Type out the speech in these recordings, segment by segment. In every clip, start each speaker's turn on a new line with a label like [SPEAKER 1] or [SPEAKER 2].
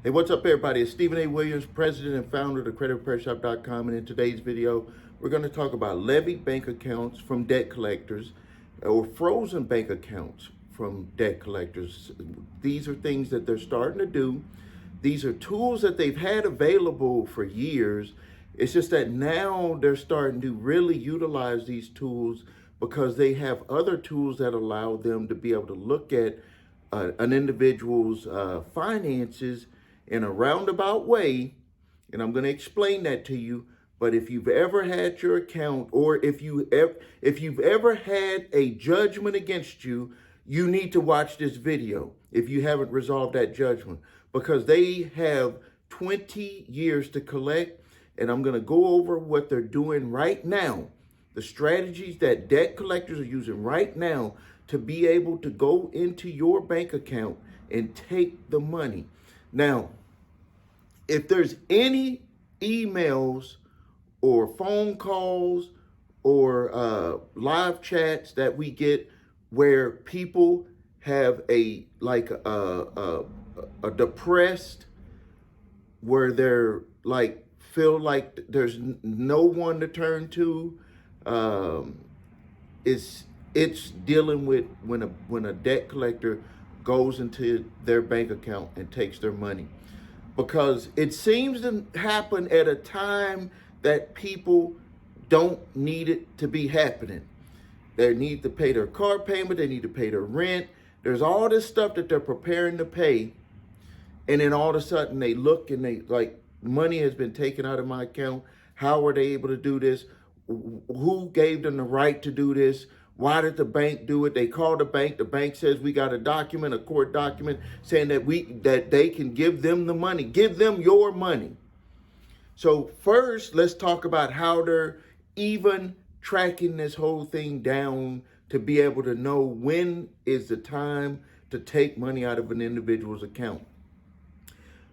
[SPEAKER 1] Hey, what's up, everybody? It's Stephen A. Williams, president and founder of thecreditrepairshop.com, and in today's video, we're going to talk about levied bank accounts from debt collectors or frozen bank accounts from debt collectors. These are things that they're starting to do. These are tools that they've had available for years. It's just that now they're starting to really utilize these tools because they have other tools that allow them to be able to look at an individual's finances in a roundabout way, and I'm going to explain that to you. But if you've ever had your account, or if you've ever had a judgment against you, you need to watch this video if you haven't resolved that judgment, because they have 20 years to collect, and I'm going to go over what they're doing right now, the strategies that debt collectors are using right now to be able to go into your bank account and take the money. Now, if there's any emails or phone calls or live chats that we get where people have a depressed, where they're like feel like there's no one to turn to, it's dealing with when a debt collector goes into their bank account and takes their money, because it seems to happen at a time that people don't need it to be happening. They need to pay their car payment, they need to pay their rent. There's all this stuff that they're preparing to pay, and then all of a sudden they look and they like, money has been taken out of my account. How are they able to do this? Who gave them the right to do this? Why did the bank do it? They call the bank. The bank says we got a document, a court document, saying that they can give them the money, give them your money. So first, let's talk about how they're even tracking this whole thing down to be able to know when is the time to take money out of an individual's account.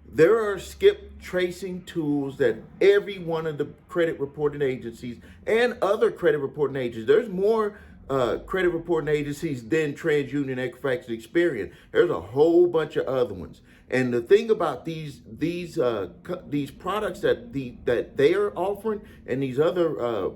[SPEAKER 1] There are skip tracing tools that every one of the credit reporting agencies and other credit reporting agencies, there's more credit reporting agencies than TransUnion, Equifax, and Experian. There's a whole bunch of other ones. And the thing about these products that they are offering and these other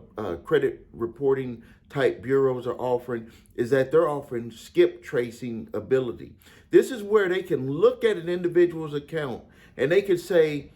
[SPEAKER 1] credit reporting type bureaus are offering is that they're offering skip tracing ability. This is where they can look at an individual's account and they can say,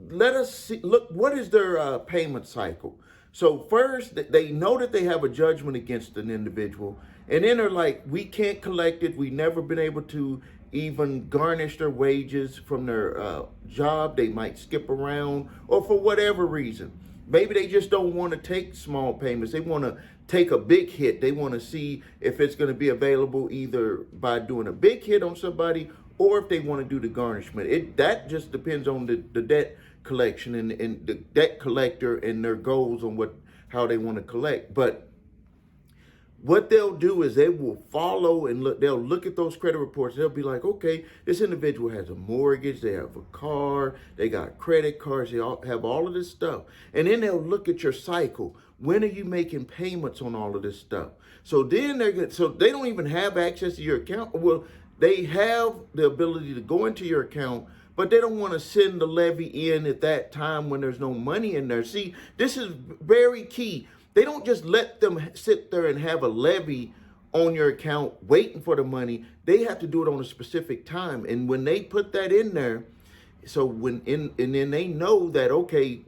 [SPEAKER 1] let us see, look, what is their payment cycle? So first, they know that they have a judgment against an individual, and then they're like, we can't collect it. We've never been able to even garnish their wages from their job. They might skip around, or for whatever reason. Maybe they just don't want to take small payments. They want to take a big hit. They want to see if it's going to be available either by doing a big hit on somebody or if they want to do the garnishment. That just depends on the debt collection and the debt collector and their goals on how they want to collect. But what they'll do is they will follow and look. They'll look at those credit reports. They'll be like, okay, this individual has a mortgage, they have a car, they got credit cards, they all have all of this stuff. And then they'll look at your cycle. When are you making payments on all of this stuff? So then so they don't even have access to your account. Well, they have the ability to go into your account, but they don't want to send the levy in at that time when there's no money in there. See, this is very key. They don't just let them sit there and have a levy on your account waiting for the money. They have to do it on a specific time. And when they put that in there, so and then they know that, okay,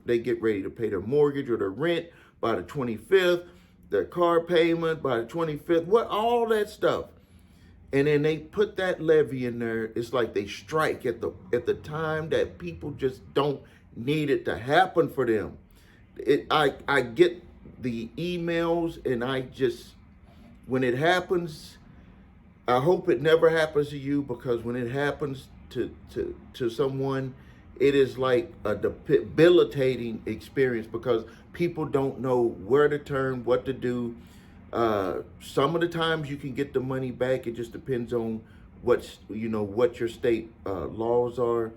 [SPEAKER 1] they get ready to pay their mortgage or their rent by the 25th, their car payment by the 25th, all that stuff. And then they put that levy in there. It's like they strike at the time that people just don't need it to happen for them. I get the emails, and when it happens, I hope it never happens to you, because when it happens to someone, it is like a debilitating experience because people don't know where to turn, what to do. Some of the times you can get the money back. It just depends on what your state laws are.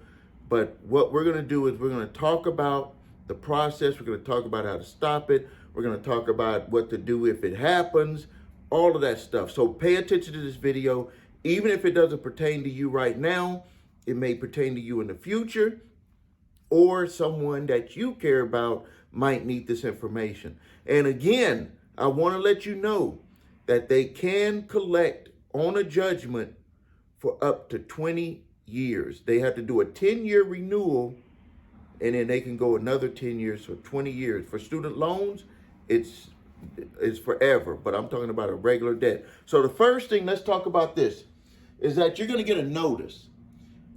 [SPEAKER 1] But what we're going to do is we're going to talk about the process. We're going to talk about how to stop it. We're going to talk about what to do if it happens, all of that stuff. So pay attention to this video. Even if it doesn't pertain to you right now, it may pertain to you in the future, or someone that you care about might need this information. And again, I want to let you know that they can collect on a judgment for up to 20 years. They have to do a 10-year renewal, and then they can go another 10 years, so 20 years. For student loans, it's forever, but I'm talking about a regular debt. So the first thing, let's talk about this, is that you're going to get a notice.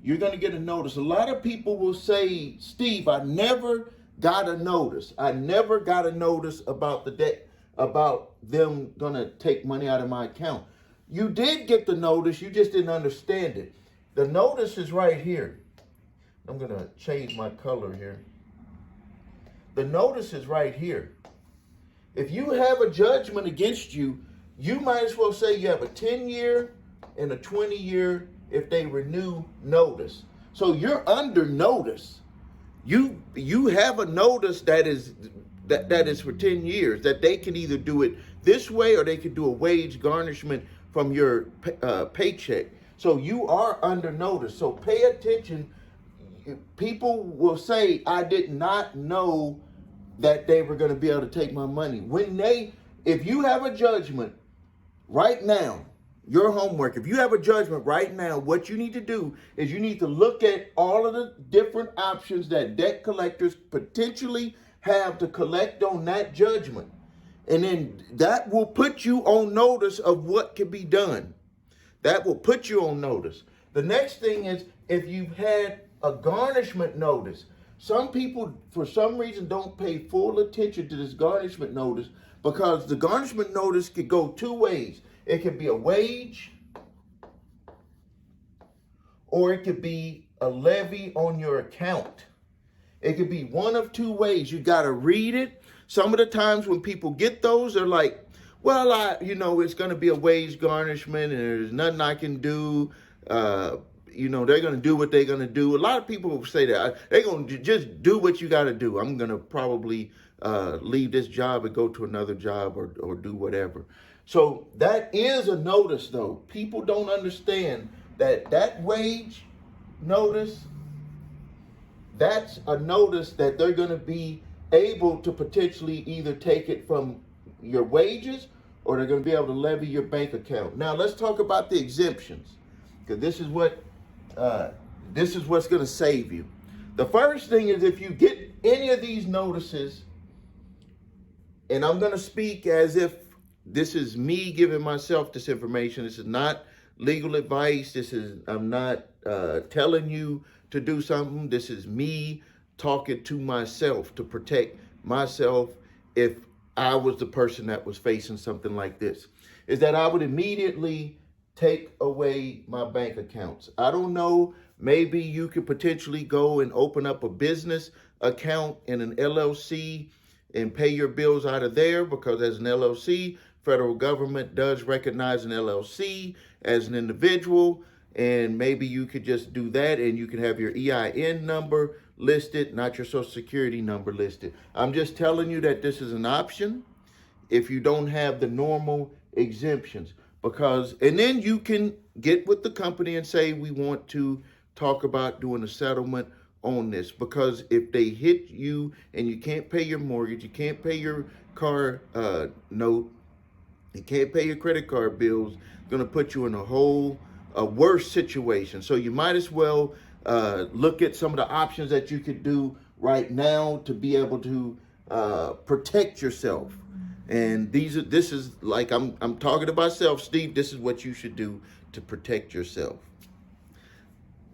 [SPEAKER 1] You're going to get a notice. A lot of people will say, Steve, I never got a notice. I never got a notice about the debt, about them going to take money out of my account. You did get the notice, you just didn't understand it. The notice is right here. I'm going to change my color here. The notice is right here. If you have a judgment against you, you might as well say you have a 10-year and a 20-year if they renew notice. So you're under notice. You have a notice that is for 10 years, that they can either do it this way or they can do a wage garnishment from your paycheck. So you are under notice. So pay attention. People will say, I did not know that they were going to be able to take my money. If you have a judgment right now, your homework, if you have a judgment right now, what you need to do is you need to look at all of the different options that debt collectors potentially have to collect on that judgment. And then that will put you on notice of what can be done. That will put you on notice. The next thing is, if you've had a garnishment notice, some people, for some reason, don't pay full attention to this garnishment notice, because the garnishment notice could go two ways. It could be a wage, or it could be a levy on your account. It could be one of two ways. You got to read it. Some of the times when people get those, they're like, well, it's going to be a wage garnishment and there's nothing I can do. They're going to do what they're going to do. A lot of people will say that. They're going to just do what you got to do. I'm going to probably leave this job and go to another job or do whatever. So that is a notice, though. People don't understand that wage notice, that's a notice that they're going to be able to potentially either take it from your wages, or they're going to be able to levy your bank account. Now let's talk about the exemptions, because this is what's going to save you. The first thing is, if you get any of these notices, and I'm going to speak as if this is me giving myself this information. This is not legal advice. I'm not telling you to do something. This is me talking to myself to protect myself if I was the person that was facing something like this, is that I would immediately take away my bank accounts. I don't know, maybe you could potentially go and open up a business account in an LLC and pay your bills out of there, because as an LLC, federal government does recognize an LLC as an individual, and maybe you could just do that, and you can have your EIN number listed, not your social security number listed. I'm just telling you that this is an option if you don't have the normal exemptions, and then you can get with the company and say, we want to talk about doing a settlement on this, because if they hit you and you can't pay your mortgage, you can't pay your car note, you can't pay your credit card bills, it's going to put you in a worse situation. So you might as well look at some of the options that you could do right now to be able to protect yourself. And this is like, I'm talking to myself, Steve, this is what you should do to protect yourself.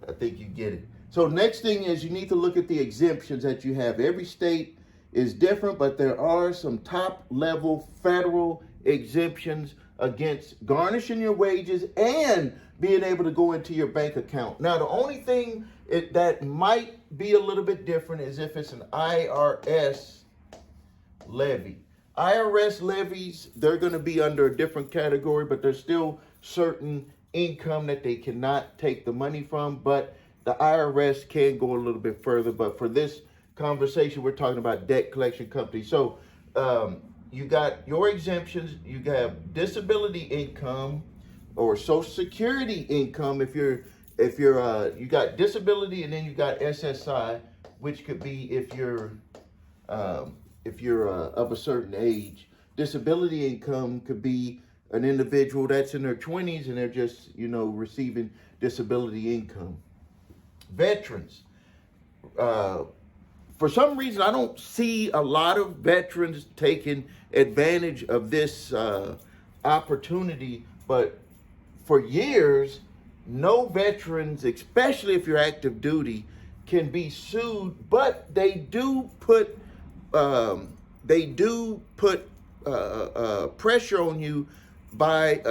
[SPEAKER 1] I think you get it. So next thing is, you need to look at the exemptions that you have. Every state is different, but there are some top level federal exemptions against garnishing your wages and being able to go into your bank account. Now, the only thing that might be a little bit different is if it's an IRS levy. IRS levies, they're going to be under a different category, but there's still certain income that they cannot take the money from, but the IRS can go a little bit further. But for this conversation, we're talking about debt collection companies. So you got your exemptions. You have disability income or Social Security income if you're if you're you got disability, and then you got SSI, which could be if you're of a certain age. Disability income could be an individual that's in their 20s and they're just, receiving disability income. Veterans. For some reason, I don't see a lot of veterans taking advantage of this opportunity, but for years, no veterans, especially if you're active duty, can be sued, but they do put pressure on you by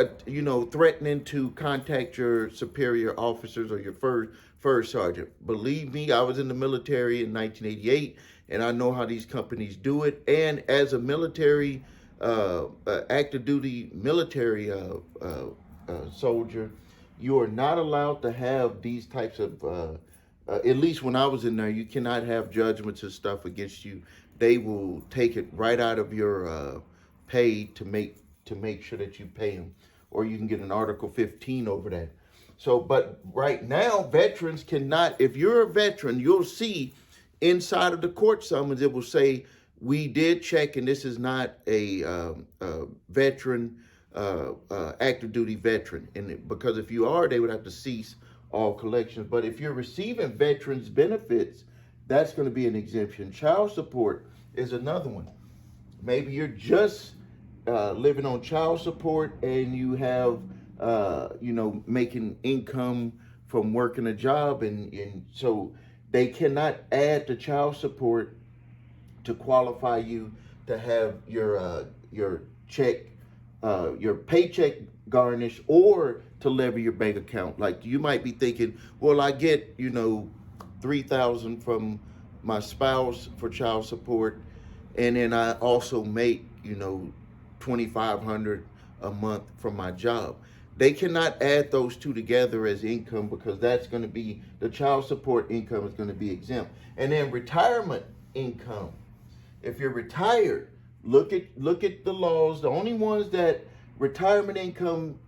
[SPEAKER 1] threatening to contact your superior officers or your first sergeant. Believe me, I was in the military in 1988, and I know how these companies do it. And as a military active duty military soldier, you are not allowed to have these types of at least when I was in there, you cannot have judgments and stuff against you. They will take it right out of your pay to make sure that you pay them, or you can get an Article 15 over that. So, but right now, veterans cannot. If you're a veteran, you'll see inside of the court summons, it will say, we did check, and this is not a veteran, active duty veteran. And because if you are, they would have to cease all collections. But if you're receiving veterans benefits, that's going to be an exemption. Child support is another one. Maybe you're just living on child support, and you have, making income from working a job, and so they cannot add the child support to qualify you to have your check, your paycheck garnished, or to levy your bank account. Like, you might be thinking, well, I get $3,000 from my spouse for child support, and then I also make $2,500 a month from my job. They cannot add those two together as income, because that's going to be, the child support income is going to be exempt. And then retirement income. If you're retired, look at the laws. The only ones that retirement income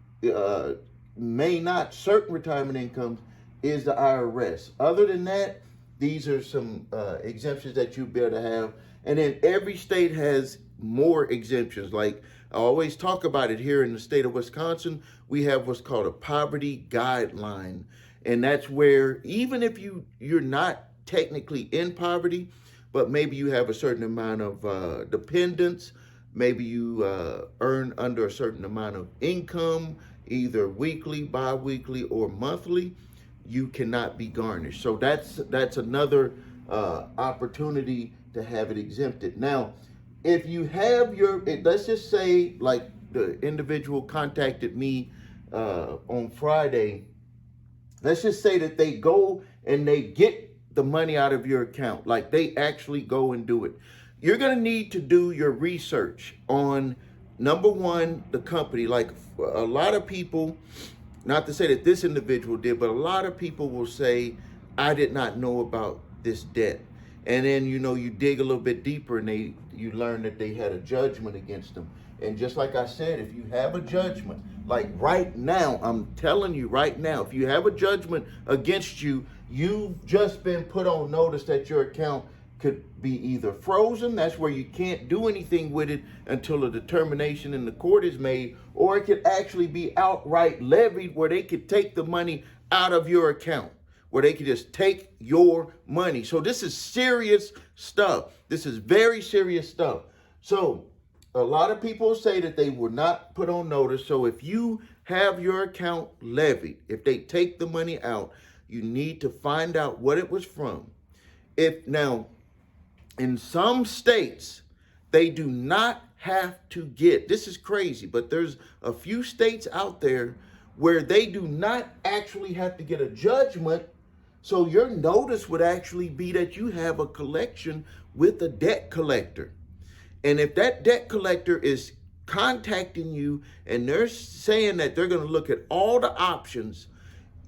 [SPEAKER 1] may not, certain retirement incomes, is the IRS. Other than that, these are some exemptions that you'll be able to have. And then every state has more exemptions. Like, I always talk about it here in the state of Wisconsin, we have what's called a poverty guideline. And that's where, even if you're not technically in poverty, but maybe you have a certain amount of dependents, maybe you earn under a certain amount of income, either weekly, bi-weekly, or monthly, you cannot be garnished. So that's another opportunity to have it exempted. Now, if you have let's just say, like the individual contacted me on Friday, let's just say that they go and they get the money out of your account, like they actually go and do it. You're going to need to do your research on, number one, the company. Like, a lot of people, not to say that this individual did, but a lot of people will say, I did not know about this debt. And then, you dig a little bit deeper, and you learn that they had a judgment against them. And just like I said, if you have a judgment, like right now, I'm telling you right now, if you have a judgment against you, you've just been put on notice that your account could be either frozen, that's where you can't do anything with it until a determination in the court is made, or it could actually be outright levied, where they could take the money out of your account, where they could just take your money. So this is serious stuff. This is very serious stuff. So a lot of people say that they were not put on notice. So if you have your account levied, if they take the money out, you need to find out what it was from. Now, in some states, they do not have to get, this is crazy, but there's a few states out there where they do not actually have to get a judgment. So your notice would actually be that you have a collection with a debt collector. And if that debt collector is contacting you and they're saying that they're going to look at all the options,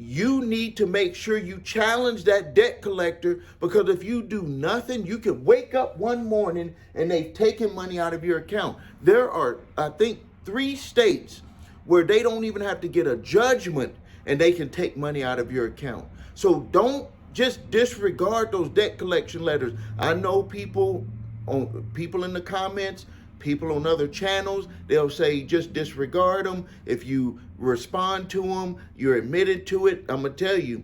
[SPEAKER 1] you need to make sure you challenge that debt collector, because if you do nothing, you could wake up one morning and they've taken money out of your account. There are, I think, 3 states where they don't even have to get a judgment, and they can take money out of your account. So don't just disregard those debt collection letters. I know people in the comments, people on other channels, they'll say just disregard them. If you respond to them, you're admitted to it. I'm gonna tell you,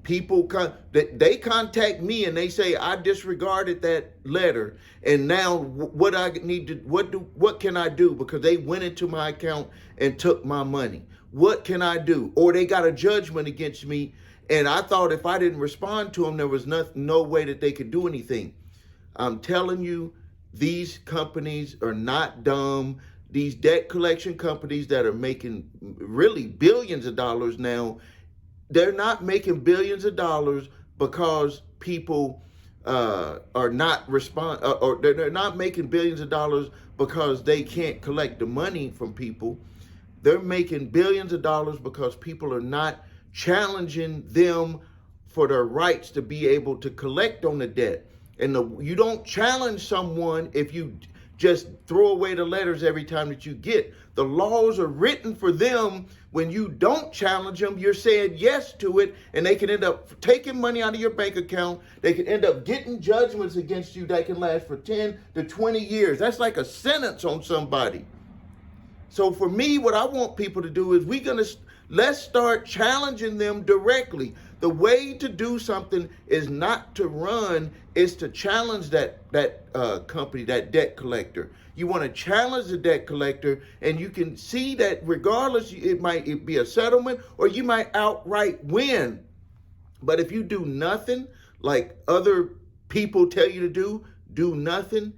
[SPEAKER 1] people they contact me and they say I disregarded that letter, and now what can I do, because they went into my account and took my money. What can I do? Or they got a judgment against me, and I thought if I didn't respond to them, there was no way that they could do anything. I'm telling you, these companies are not dumb. These debt collection companies that are making really billions of dollars now, they're not making billions of dollars because people are not or they're not making billions of dollars because they can't collect the money from people. They're making billions of dollars because people are not challenging them for their rights to be able to collect on the debt. And you don't challenge someone if you just throw away the letters every time that you get. The laws are written for them. When you don't challenge them, you're saying yes to it, and they can end up taking money out of your bank account. They can end up getting judgments against you that can last for 10 to 20 years. That's like a sentence on somebody. So for me, what I want people to do is let's start challenging them directly. The way to do something is not to run, is to challenge that company, that debt collector. You want to challenge the debt collector, and you can see that regardless, it might be a settlement or you might outright win. But if you do nothing, like other people tell you to do nothing,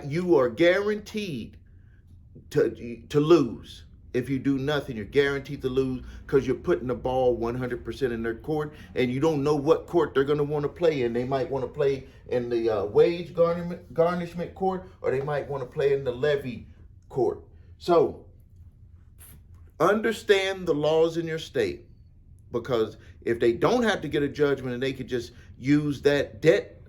[SPEAKER 1] you are guaranteed to lose. If you do nothing, you're guaranteed to lose, because you're putting the ball 100% in their court, and you don't know what court they're going to want to play in. They might want to play in the wage garnishment court, or they might want to play in the levy court. So understand the laws in your state, because if they don't have to get a judgment and they could just use that debt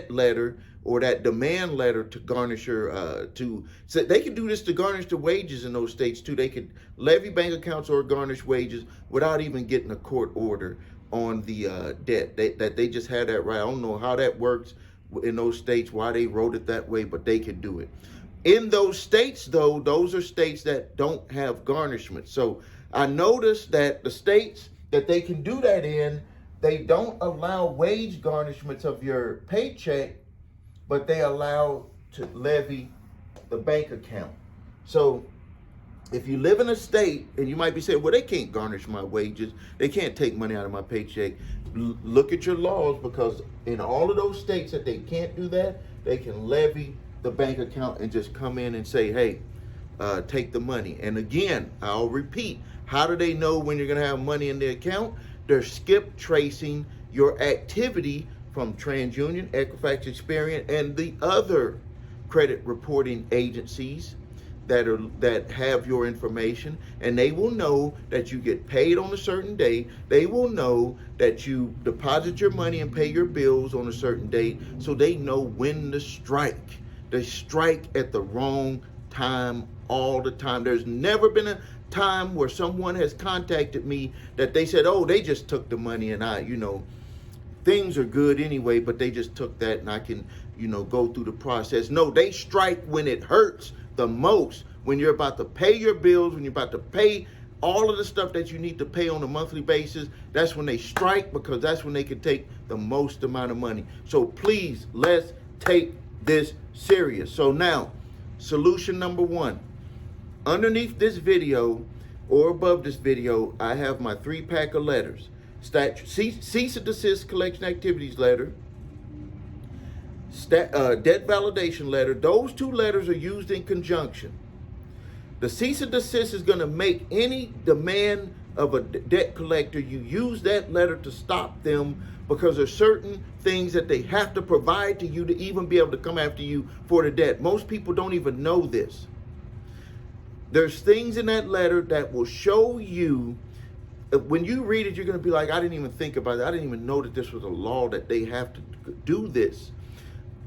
[SPEAKER 1] letter or that demand letter to garnish so they can do this to garnish the wages in those states too. They could levy bank accounts or garnish wages without even getting a court order on the debt. They just had that right. I don't know how that works in those states, why they wrote it that way, but they could do it. In those states, though, those are states that don't have garnishment. So I noticed that the states that they can do that in, they don't allow wage garnishments of your paycheck, but they allow to levy the bank account. So if you live in a state, and you might be saying, well, they can't garnish my wages, they can't take money out of my paycheck. Look at your laws, because in all of those states that they can't do that, they can levy the bank account and just come in and say, hey, take the money. And again, I'll repeat, how do they know when you're going to have money in the account? They're skip tracing your activity from TransUnion, Equifax, Experian, and the other credit reporting agencies that have your information, and they will know that you get paid on a certain day. They will know that you deposit your money and pay your bills on a certain date, so they know when to strike. They strike at the wrong time all the time. There's never been a time where someone has contacted me that they said, oh, they just took the money and things are good anyway, but they just took that and I can, go through the process. No, they strike when it hurts the most, when you're about to pay your bills, when you're about to pay all of the stuff that you need to pay on a monthly basis. That's when they strike, because that's when they can take the most amount of money. So please, let's take this serious. So now, solution number one. Underneath this video or above this video, I have my 3-pack of letters. Cease and desist collection activities letter, debt validation letter. Those 2 letters are used in conjunction. The cease and desist is going to make any demand of a debt collector, you use that letter to stop them, because there's certain things that they have to provide to you to even be able to come after you for the debt. Most people don't even know this. There's things in that letter that will show you. When you read it, you're going to be like, I didn't even think about it. I didn't even know that this was a law, that they have to do this.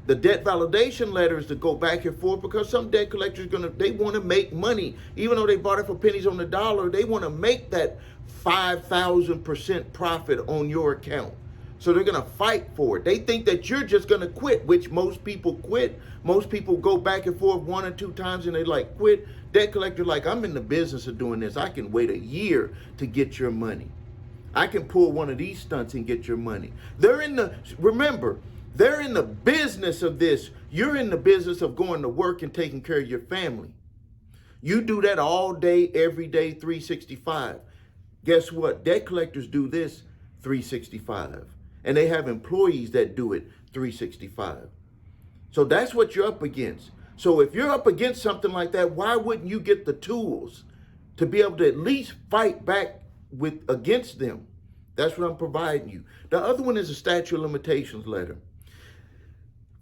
[SPEAKER 1] The debt validation letter is to go back and forth because some debt collectors they want to make money. Even though they bought it for pennies on the dollar, they want to make that 5,000% profit on your account. So they're going to fight for it. They think that you're just going to quit, which most people quit. Most people go back and forth 1 or 2 times and they like quit. Debt collector like, I'm in the business of doing this. I can wait a year to get your money. I can pull one of these stunts and get your money. Remember, they're in the business of this. You're in the business of going to work and taking care of your family. You do that all day, every day, 365. Guess what? Debt collectors do this 365. And they have employees that do it 365. So that's what you're up against. So if you're up against something like that, why wouldn't you get the tools to be able to at least fight back against them? That's what I'm providing you. The other one is a statute of limitations letter.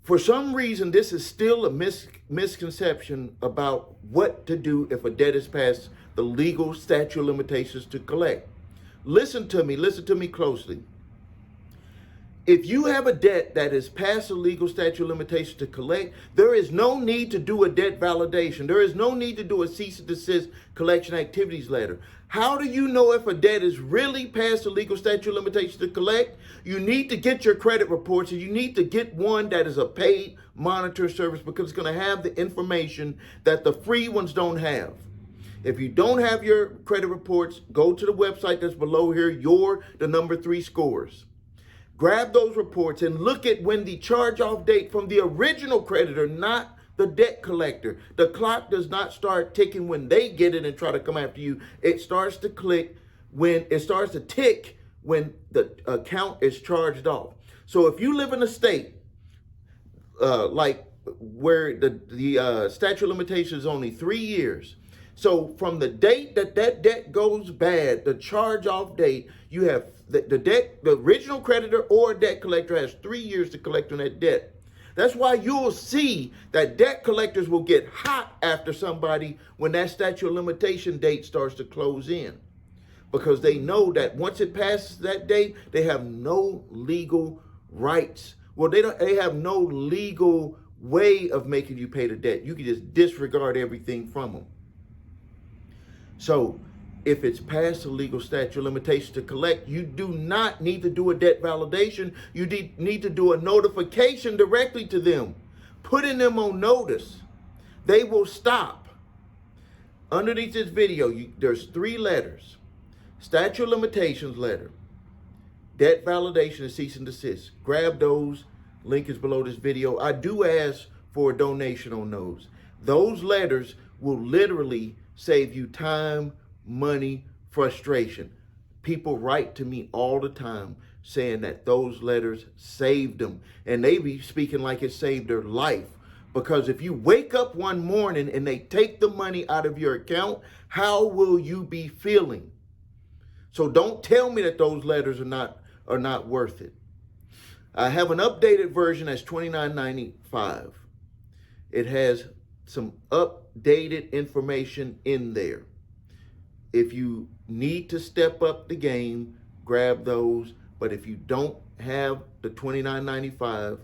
[SPEAKER 1] For some reason, this is still a misconception about what to do if a debt is past the legal statute of limitations to collect. Listen to me closely. If you have a debt that is past the legal statute of limitations to collect, there is no need to do a debt validation. There is no need to do a cease and desist collection activities letter. How do you know if a debt is really past the legal statute of limitations to collect? You need to get your credit reports, and you need to get one that is a paid monitoring service because it's going to have the information that the free ones don't have. If you don't have your credit reports, go to the website that's below here, the number 3 scores. Grab those reports and look at when the charge-off date from the original creditor, not the debt collector. The clock does not start ticking when they get it and try to come after you. It starts to tick when the account is charged off. So if you live in a state like where the statute of limitations is only 3 years, so from the date that debt goes bad, the charge-off date, you have the original creditor or debt collector has 3 years to collect on that debt. That's why you'll see that debt collectors will get hot after somebody when that statute of limitation date starts to close in, because they know that once it passes that date, they have no legal rights. Well, they have no legal way of making you pay the debt. You can just disregard everything from them. So if it's past the legal statute of limitations to collect, you do not need to do a debt validation. You need to do a notification directly to them, putting them on notice. They will stop. Underneath this video, there's 3 letters: statute of limitations letter, debt validation, and cease and desist. Grab those. Link is below this video. I do ask for a donation on those. Those letters will literally save you time, money, frustration. People write to me all the time saying that those letters saved them, and they be speaking like it saved their life. Because if you wake up one morning and they take the money out of your account, how will you be feeling? So don't tell me that those letters are not worth it. I have an updated version that's $29.95. It has some updated information in there. If you need to step up the game, grab those. But if you don't have the $29.95,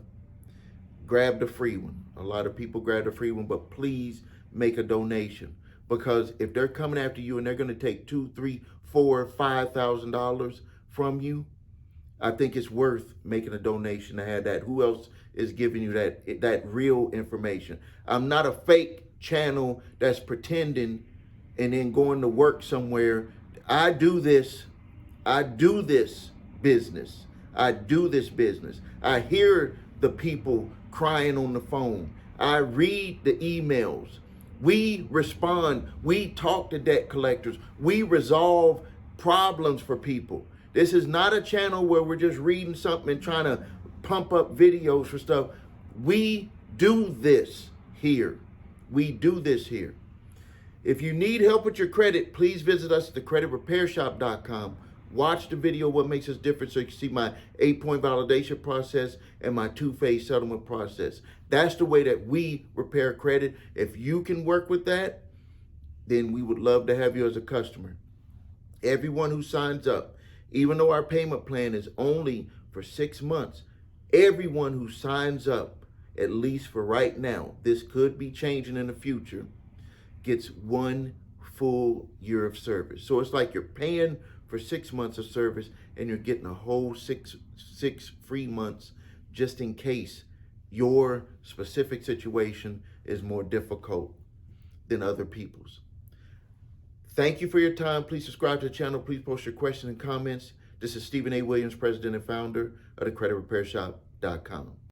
[SPEAKER 1] grab the free one. A lot of people grab the free one, but please make a donation. Because if they're coming after you and they're going to take $2,000, $3,000, $4,000, $5,000 from you, I think it's worth making a donation to have that. Who else is giving you that real information? I'm not a fake channel that's pretending and then going to work somewhere. I do this business. I hear the people crying on the phone. I read the emails. We respond. We talk to debt collectors. We resolve problems for people. This is not a channel where we're just reading something and trying to pump up videos for stuff. We do this here. If you need help with your credit, please visit us at thecreditrepairshop.com. Watch the video, What Makes Us Different, so you can see my 8-point validation process and my 2-phase settlement process. That's the way that we repair credit. If you can work with that, then we would love to have you as a customer. Everyone who signs up, even though our payment plan is only for 6 months, everyone who signs up at least for right now, this could be changing in the future, gets 1 full year of service. So it's like you're paying for 6 months of service and you're getting a whole six free months just in case your specific situation is more difficult than other people's. Thank you for your time. Please subscribe to the channel. Please post your questions and comments. This is Stephen A. Williams, president and founder of thecreditrepairshop.com.